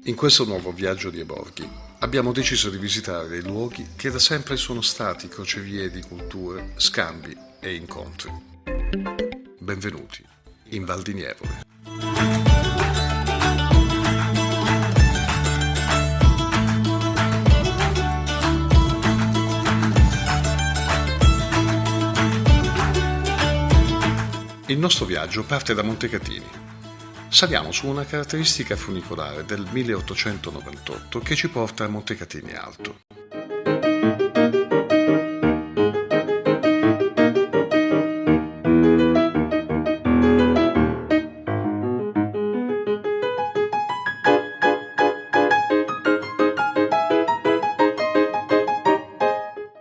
In questo nuovo viaggio di Eborghi abbiamo deciso di visitare dei luoghi che da sempre sono stati crocevie di culture, scambi e incontri. Benvenuti in Val di Nievole. Il nostro viaggio parte da Montecatini. Saliamo su una caratteristica funicolare del 1898 che ci porta a Montecatini Alto.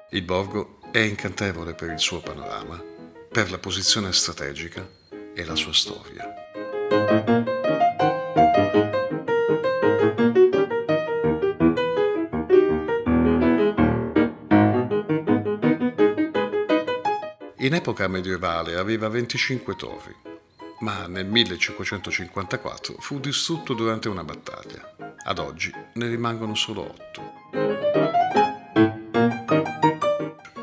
Il borgo è incantevole per il suo panorama, per la posizione strategica e la sua storia. In epoca medievale aveva 25 torri, ma nel 1554 fu distrutto durante una battaglia. Ad oggi ne rimangono solo 8.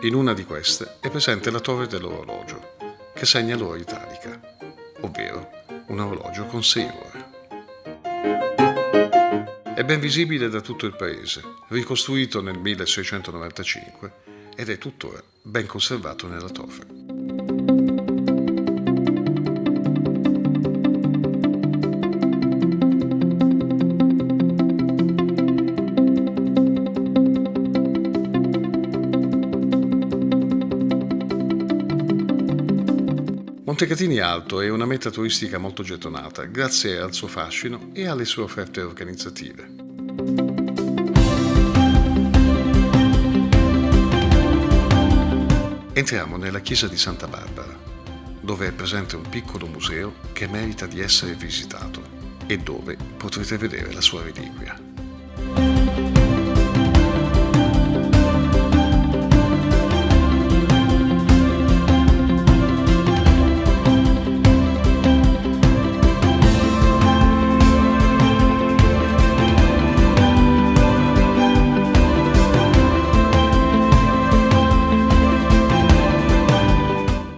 In una di queste è presente la torre dell'orologio, che segna l'ora italica, ovvero un orologio con 6 ore. È ben visibile da tutto il paese, ricostruito nel 1695 ed è tuttora ben conservato nella torre. Montecatini Alto è una meta turistica molto gettonata grazie al suo fascino e alle sue offerte organizzative. Entriamo nella chiesa di Santa Barbara, dove è presente un piccolo museo che merita di essere visitato e dove potrete vedere la sua reliquia.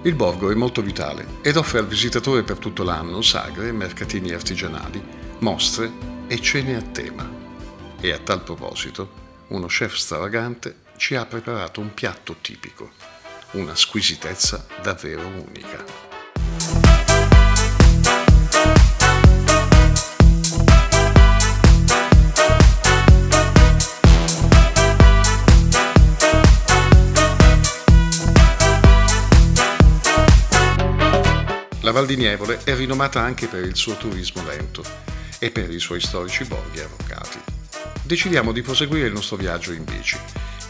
Il borgo è molto vitale ed offre al visitatore per tutto l'anno sagre, mercatini artigianali, mostre e cene a tema. E a tal proposito, uno chef stravagante ci ha preparato un piatto tipico, una squisitezza davvero unica. La Val di Nievole è rinomata anche per il suo turismo lento e per i suoi storici borghi arroccati. Decidiamo di proseguire il nostro viaggio in bici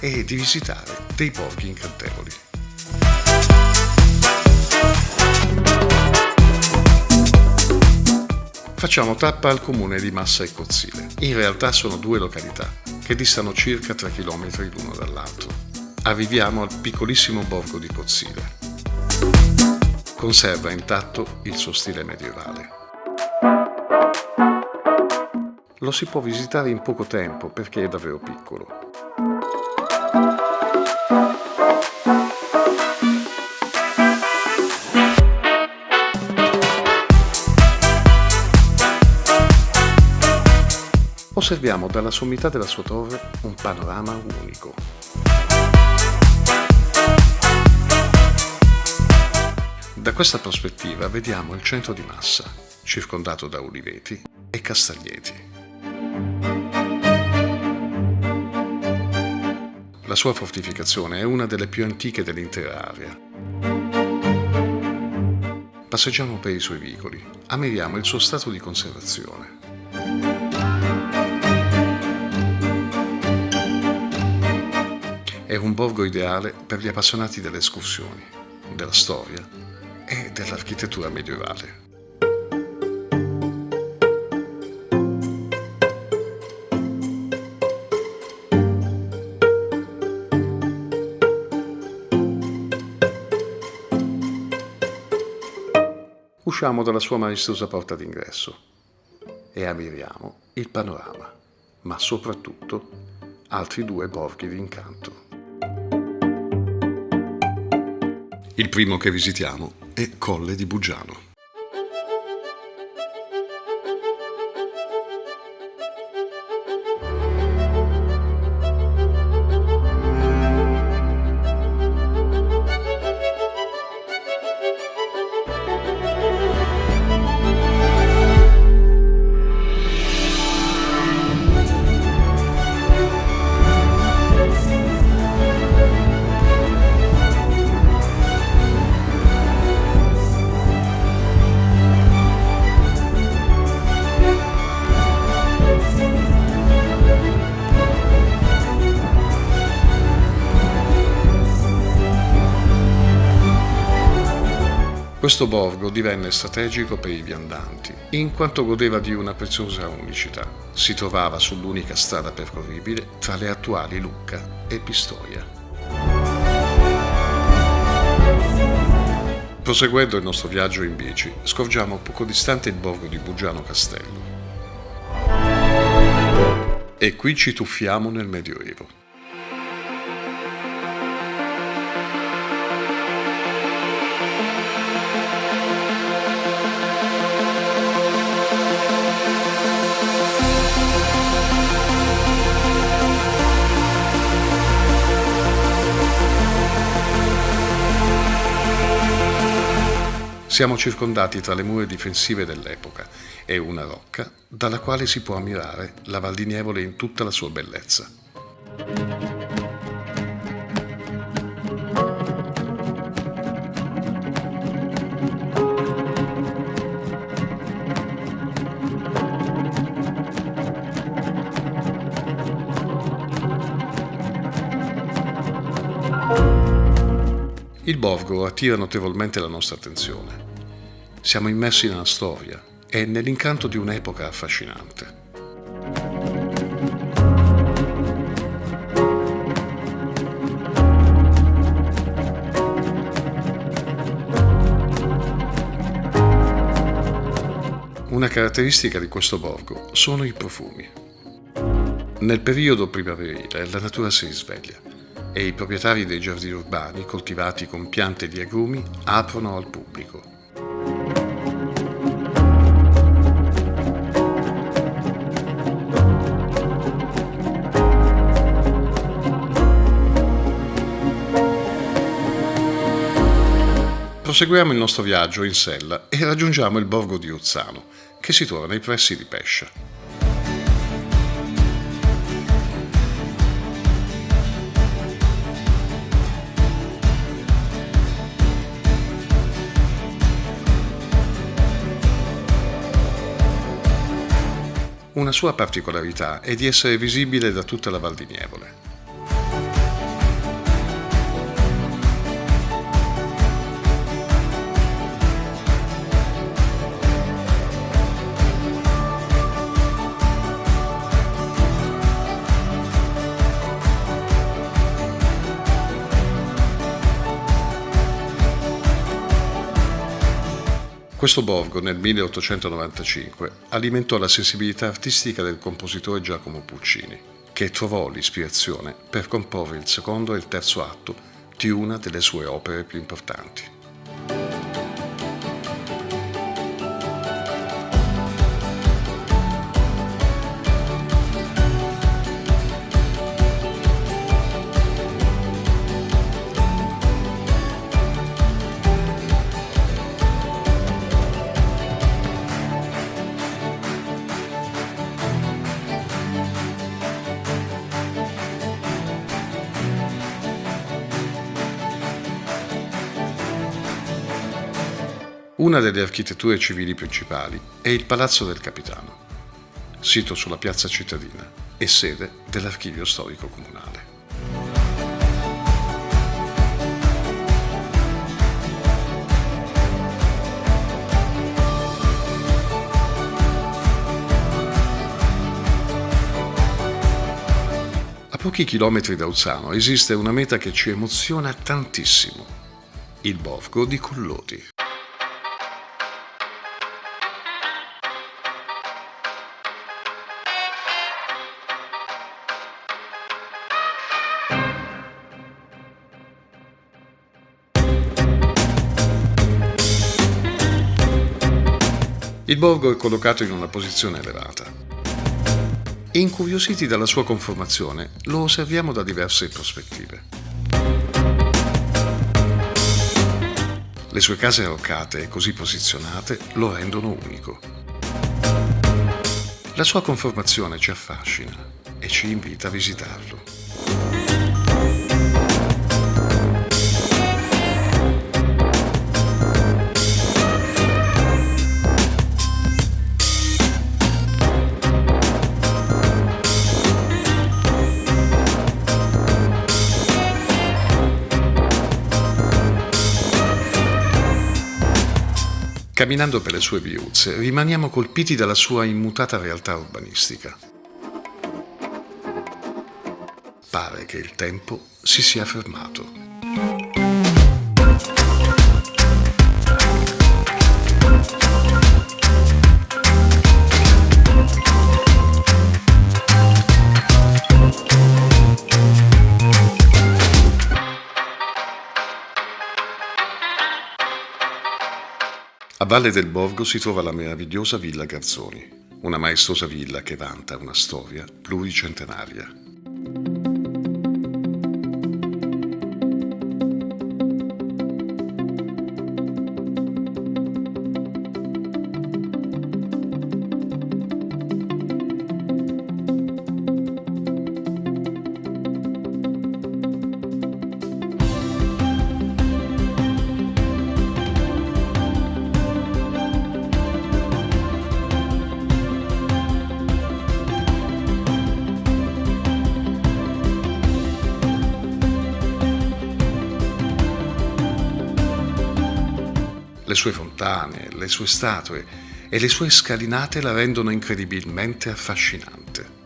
e di visitare dei borghi incantevoli. Facciamo tappa al comune di Massa e Cozzile. In realtà sono due località che distano circa 3 km l'uno dall'altro. Arriviamo al piccolissimo borgo di Cozzile. Conserva intatto il suo stile medievale. Lo si può visitare in poco tempo perché è davvero piccolo. Osserviamo dalla sommità della sua torre un panorama unico. Da questa prospettiva vediamo il centro di Massa, circondato da uliveti e castagneti. La sua fortificazione è una delle più antiche dell'intera area. Passeggiamo per i suoi vicoli, ammiriamo il suo stato di conservazione. È un borgo ideale per gli appassionati delle escursioni, della storia e dell'architettura medievale. Usciamo dalla sua maestosa porta d'ingresso e ammiriamo il panorama. ma soprattutto altri 2 borghi d'incanto. Il primo che visitiamo è Colle di Buggiano. Questo borgo divenne strategico per i viandanti, in quanto godeva di una preziosa unicità. Si trovava sull'unica strada percorribile tra le attuali Lucca e Pistoia. Proseguendo il nostro viaggio in bici, scorgiamo poco distante il borgo di Buggiano Castello. E qui ci tuffiamo nel Medioevo. Siamo circondati tra le mura difensive dell'epoca e una rocca dalla quale si può ammirare la Val di Nievole in tutta la sua bellezza. Il borgo attira notevolmente la nostra attenzione. Siamo immersi nella storia e nell'incanto di un'epoca affascinante. Una caratteristica di questo borgo sono i profumi. Nel periodo primaverile la natura si risveglia e i proprietari dei giardini urbani coltivati con piante di agrumi aprono al pubblico. Proseguiamo il nostro viaggio in sella e raggiungiamo il borgo di Uzzano, che si trova nei pressi di Pescia. Una sua particolarità è di essere visibile da tutta la Val di Nievole. Questo borgo nel 1895 alimentò la sensibilità artistica del compositore Giacomo Puccini, che trovò l'ispirazione per comporre il secondo e il terzo atto di una delle sue opere più importanti. Una delle architetture civili principali è il Palazzo del Capitano, sito sulla piazza cittadina e sede dell'Archivio Storico Comunale. A pochi chilometri da Uzzano esiste una meta che ci emoziona tantissimo: il borgo di Collodi. Il borgo è collocato in una posizione elevata. Incuriositi dalla sua conformazione, lo osserviamo da diverse prospettive. Le sue case arroccate e così posizionate lo rendono unico. La sua conformazione ci affascina e ci invita a visitarlo. Camminando per le sue viuzze, rimaniamo colpiti dalla sua immutata realtà urbanistica. Pare che il tempo si sia fermato. A valle del borgo si trova la meravigliosa Villa Garzoni, una maestosa villa che vanta una storia pluricentenaria. Le sue fontane, le sue statue e le sue scalinate la rendono incredibilmente affascinante.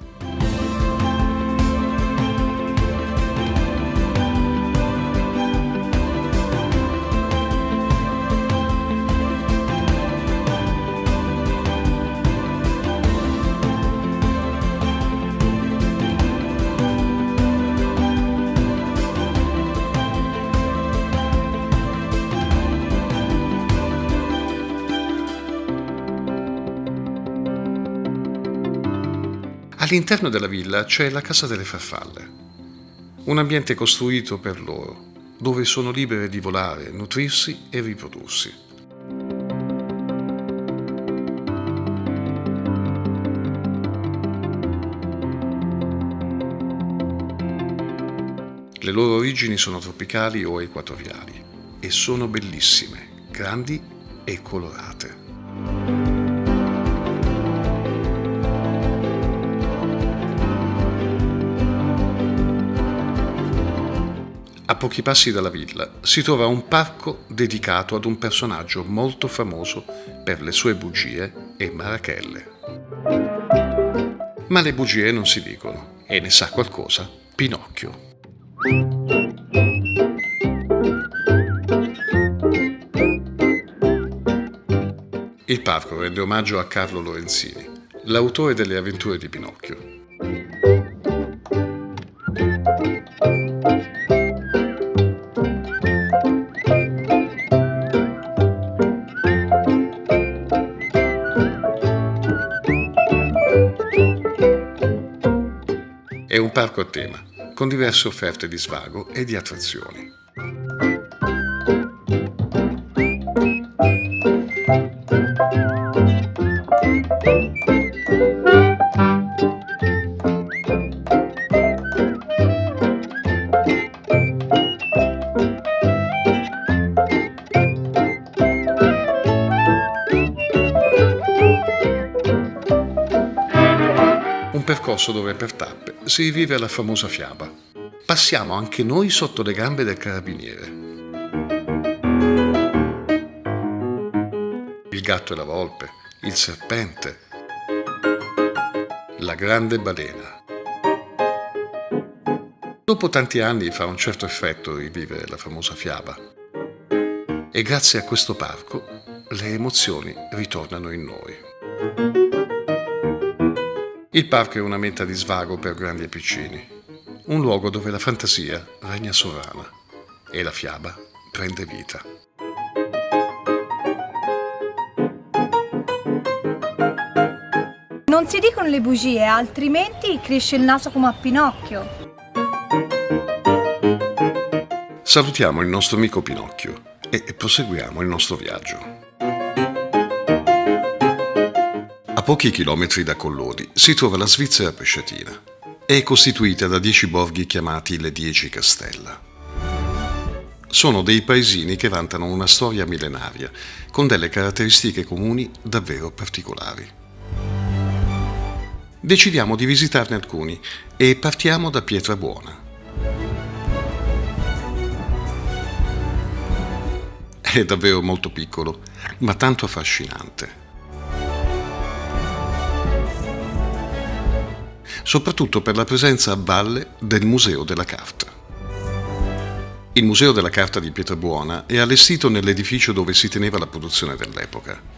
All'interno della villa c'è la Casa delle Farfalle, un ambiente costruito per loro, dove sono libere di volare, nutrirsi e riprodursi. Le loro origini sono tropicali o equatoriali e sono bellissime, grandi e colorate. A pochi passi dalla villa si trova un parco dedicato ad un personaggio molto famoso per le sue bugie e marachelle. Ma le bugie non si dicono, e ne sa qualcosa Pinocchio. Il parco rende omaggio a Carlo Lorenzini, l'autore delle avventure di Pinocchio. È un parco a tema, con diverse offerte di svago e di attrazioni. Un percorso dove per tappe si rivive la famosa fiaba. Passiamo anche noi sotto le gambe del carabiniere. Il gatto e la volpe, il serpente, la grande balena. Dopo tanti anni fa un certo effetto rivivere la famosa fiaba. E grazie a questo parco le emozioni ritornano in noi. Il parco è una meta di svago per grandi e piccini, un luogo dove la fantasia regna sovrana e la fiaba prende vita. Non si dicono le bugie, altrimenti cresce il naso come a Pinocchio. Salutiamo il nostro amico Pinocchio e proseguiamo il nostro viaggio. A pochi chilometri da Collodi si trova la Svizzera Pesciatina. È costituita da 10 borghi chiamati le 10 Castella. Sono dei paesini che vantano una storia millenaria, con delle caratteristiche comuni davvero particolari. Decidiamo di visitarne alcuni e partiamo da Pietrabuona. È davvero molto piccolo, ma tanto affascinante. Soprattutto per la presenza a valle del Museo della Carta. Il Museo della Carta di Pietrabuona è allestito nell'edificio dove si teneva la produzione dell'epoca.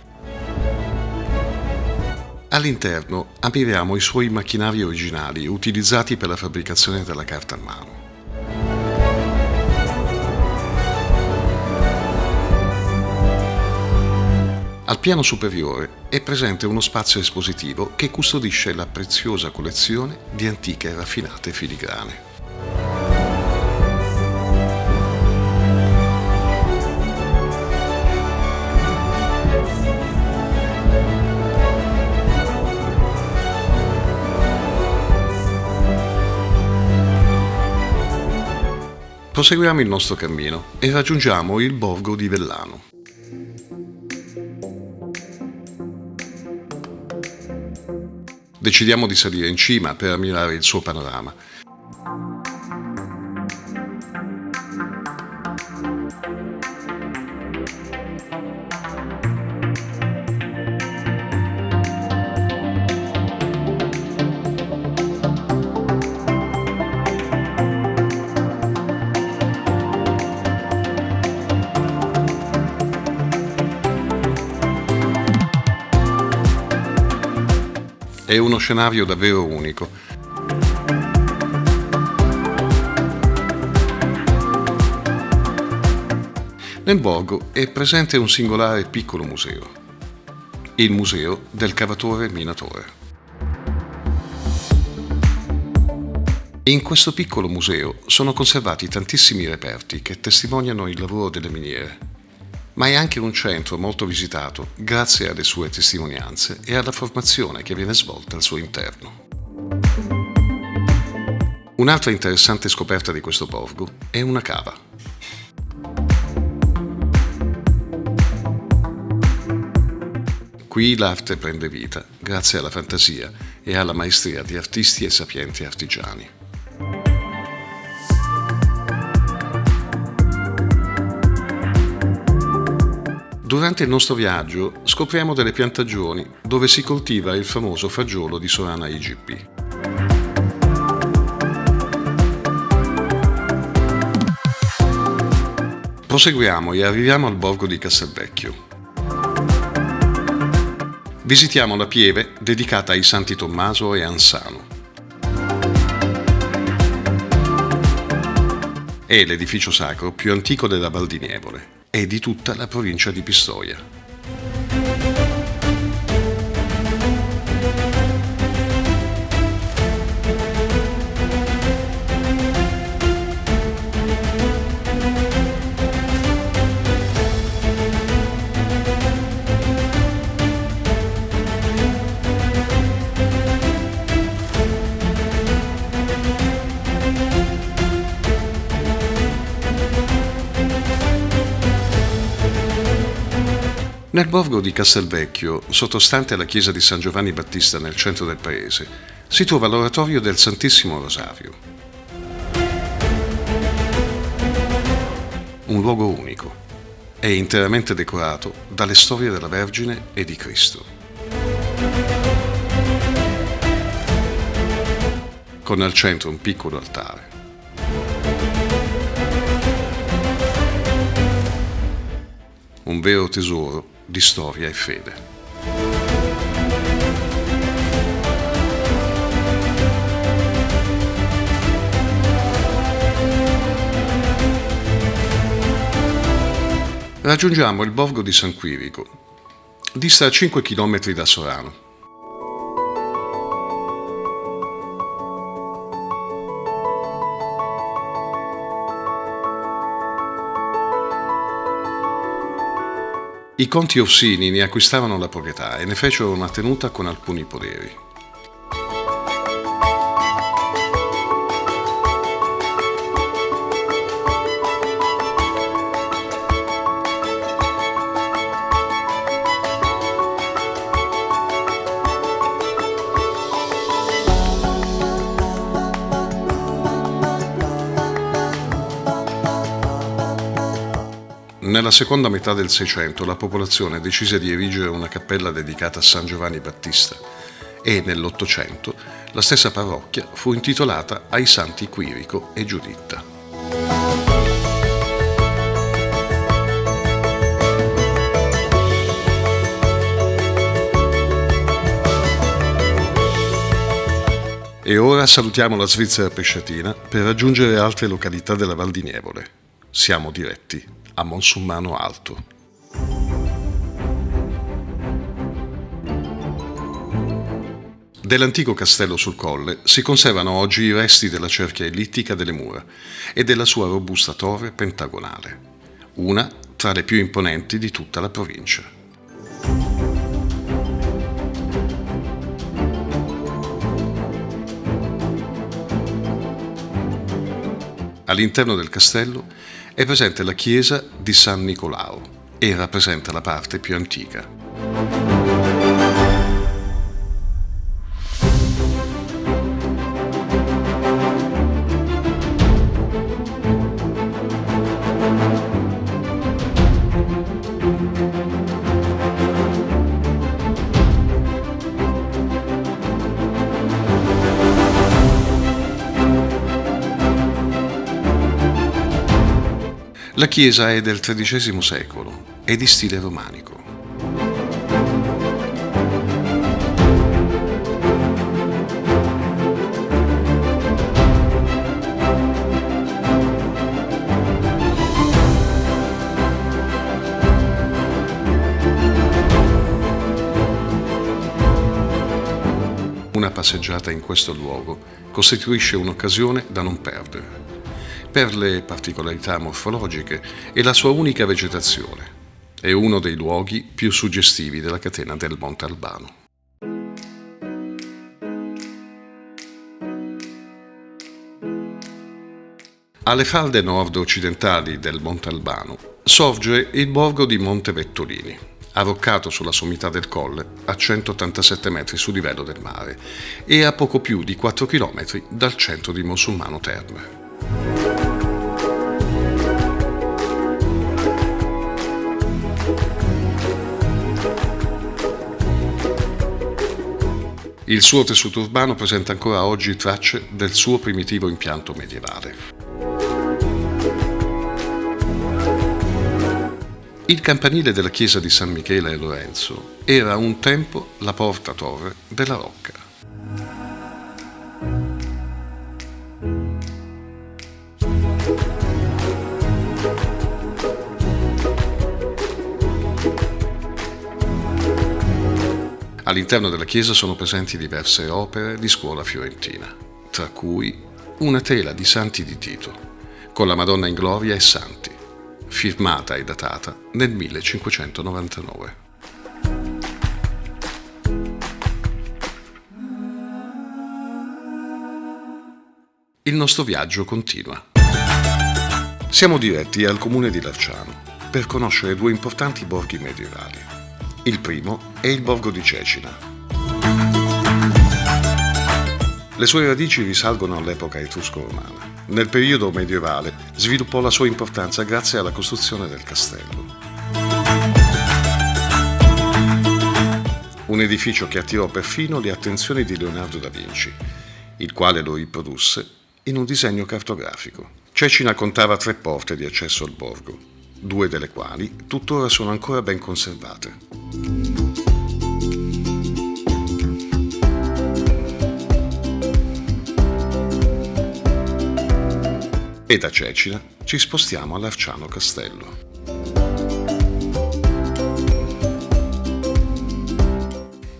All'interno ammiriamo i suoi macchinari originali utilizzati per la fabbricazione della carta a mano. Al piano superiore è presente uno spazio espositivo che custodisce la preziosa collezione di antiche e raffinate filigrane. Proseguiamo il nostro cammino e raggiungiamo il borgo di Vellano. Decidiamo di salire in cima per ammirare il suo panorama. È uno scenario davvero unico. Nel borgo è presente un singolare piccolo museo, il Museo del Cavatore Minatore. In questo piccolo museo sono conservati tantissimi reperti che testimoniano il lavoro delle miniere, ma è anche un centro molto visitato grazie alle sue testimonianze e alla formazione che viene svolta al suo interno. Un'altra interessante scoperta di questo borgo è una cava. Qui l'arte prende vita grazie alla fantasia e alla maestria di artisti e sapienti artigiani. Durante il nostro viaggio scopriamo delle piantagioni dove si coltiva il famoso fagiolo di Sorana IGP. Proseguiamo e arriviamo al borgo di Castelvecchio. Visitiamo la pieve dedicata ai Santi Tommaso e Ansano. È l'edificio sacro più antico della Val di Nievole e di tutta la provincia di Pistoia. Nel borgo di Castelvecchio, sottostante alla chiesa di San Giovanni Battista nel centro del paese, si trova l'oratorio del Santissimo Rosario. Un luogo unico. È interamente decorato dalle storie della Vergine e di Cristo. Con al centro un piccolo altare. Un vero tesoro di storia e fede. Raggiungiamo il borgo di San Quirico. Dista 5 km da Sorano. I conti Orsini ne acquistarono la proprietà e ne fecero una tenuta con alcuni poderi. Nella seconda metà del Seicento la popolazione decise di erigere una cappella dedicata a San Giovanni Battista e nell'Ottocento la stessa parrocchia fu intitolata ai santi Quirico e Giuditta. E ora salutiamo la Svizzera Pesciatina per raggiungere altre località della Val di Nievole. Siamo diretti a Monsummano Alto. Dell'antico castello sul colle si conservano oggi i resti della cerchia ellittica delle mura e della sua robusta torre pentagonale, una tra le più imponenti di tutta la provincia. All'interno del castello è presente la chiesa di San Nicolao e rappresenta la parte più antica. La chiesa è del XIII secolo e di stile romanico. Una passeggiata in questo luogo costituisce un'occasione da non perdere, per le particolarità morfologiche e la sua unica vegetazione. È uno dei luoghi più suggestivi della catena del Monte Albano. Alle falde nord-occidentali del Monte Albano sorge il borgo di Monte Vettolini, arroccato sulla sommità del colle a 187 metri su livello del mare e a poco più di 4 km dal centro di Monsummano Terme. Il suo tessuto urbano presenta ancora oggi tracce del suo primitivo impianto medievale. Il campanile della chiesa di San Michele e Lorenzo era un tempo la porta-torre della Rocca. All'interno della chiesa sono presenti diverse opere di scuola fiorentina, tra cui una tela di Santi di Tito, con la Madonna in Gloria e Santi, firmata e datata nel 1599. Il nostro viaggio continua. Siamo diretti al comune di Larciano per conoscere due importanti borghi medievali. Il primo è il borgo di Cecina. Le sue radici risalgono all'epoca etrusco-romana. Nel periodo medievale sviluppò la sua importanza grazie alla costruzione del castello. Un edificio che attirò perfino le attenzioni di Leonardo da Vinci, il quale lo riprodusse in un disegno cartografico. Cecina contava 3 porte di accesso al borgo, 2 delle quali tuttora sono ancora ben conservate. E da Cecina ci spostiamo a Larciano Castello.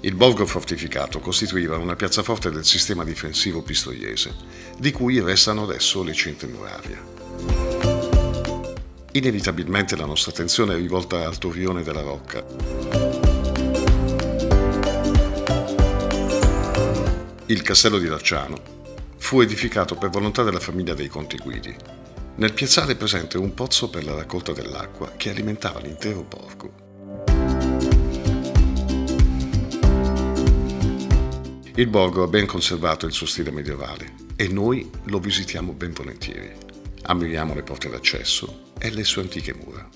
Il borgo fortificato costituiva una piazzaforte del sistema difensivo pistoiese, di cui restano adesso le cinte murarie. Inevitabilmente la nostra attenzione è rivolta al torrione della Rocca. Il castello di Larciano fu edificato per volontà della famiglia dei Conti Guidi. Nel piazzale è presente un pozzo per la raccolta dell'acqua che alimentava l'intero borgo. Il borgo ha ben conservato il suo stile medievale e noi lo visitiamo ben volentieri. Ammiriamo le porte d'accesso e le sue antiche mura.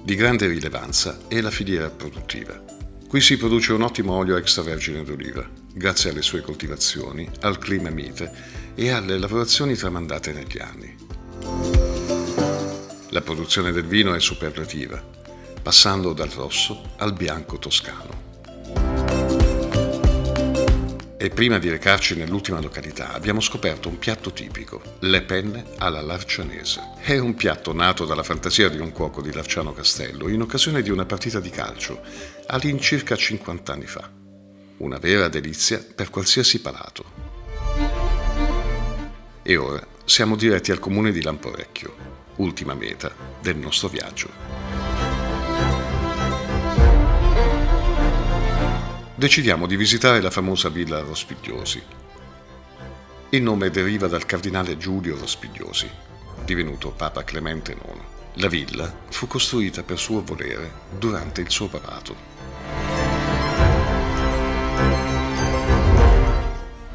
Di grande rilevanza è la filiera produttiva. Qui si produce un ottimo olio extravergine d'oliva, grazie alle sue coltivazioni, al clima mite e alle lavorazioni tramandate negli anni. La produzione del vino è superlativa, passando dal rosso al bianco toscano. E prima di recarci nell'ultima località abbiamo scoperto un piatto tipico, le penne alla larcianese. È un piatto nato dalla fantasia di un cuoco di Larciano Castello in occasione di una partita di calcio all'incirca 50 anni fa. Una vera delizia per qualsiasi palato. E ora siamo diretti al comune di Lamporecchio, ultima meta del nostro viaggio. Decidiamo di visitare la famosa Villa Rospigliosi. Il nome deriva dal cardinale Giulio Rospigliosi, divenuto Papa Clemente IX. La villa fu costruita per suo volere durante il suo papato.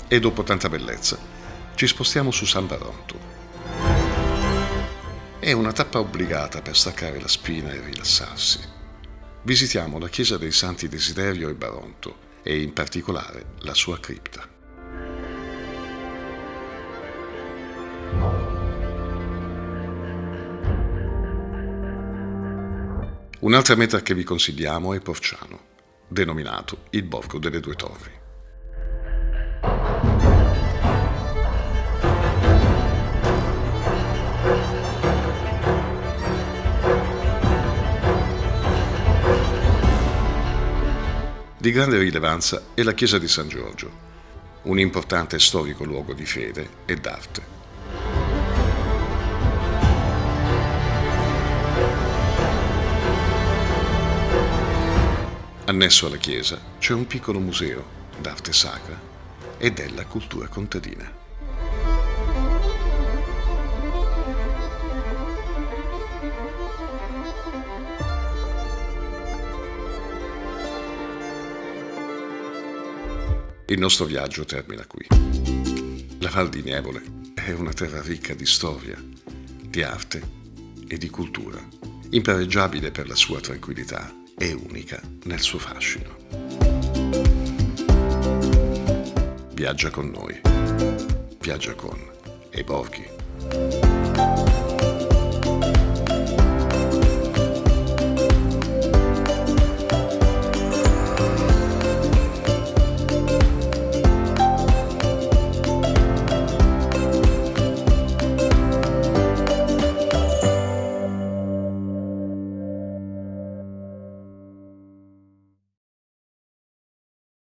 E dopo tanta bellezza, ci spostiamo su San Baronto. È una tappa obbligata per staccare la spina e rilassarsi. Visitiamo la chiesa dei Santi Desiderio e Baronto e in particolare la sua cripta. Un'altra meta che vi consigliamo è Porciano, denominato il Borgo delle Due Torri. Di grande rilevanza è la chiesa di San Giorgio, un importante e storico luogo di fede e d'arte. Annesso alla chiesa c'è un piccolo museo d'arte sacra e della cultura contadina. Il nostro viaggio termina qui. La Val di Nievole è una terra ricca di storia, di arte e di cultura, impareggiabile per la sua tranquillità e unica nel suo fascino. Viaggia con noi. Viaggia con Borghi.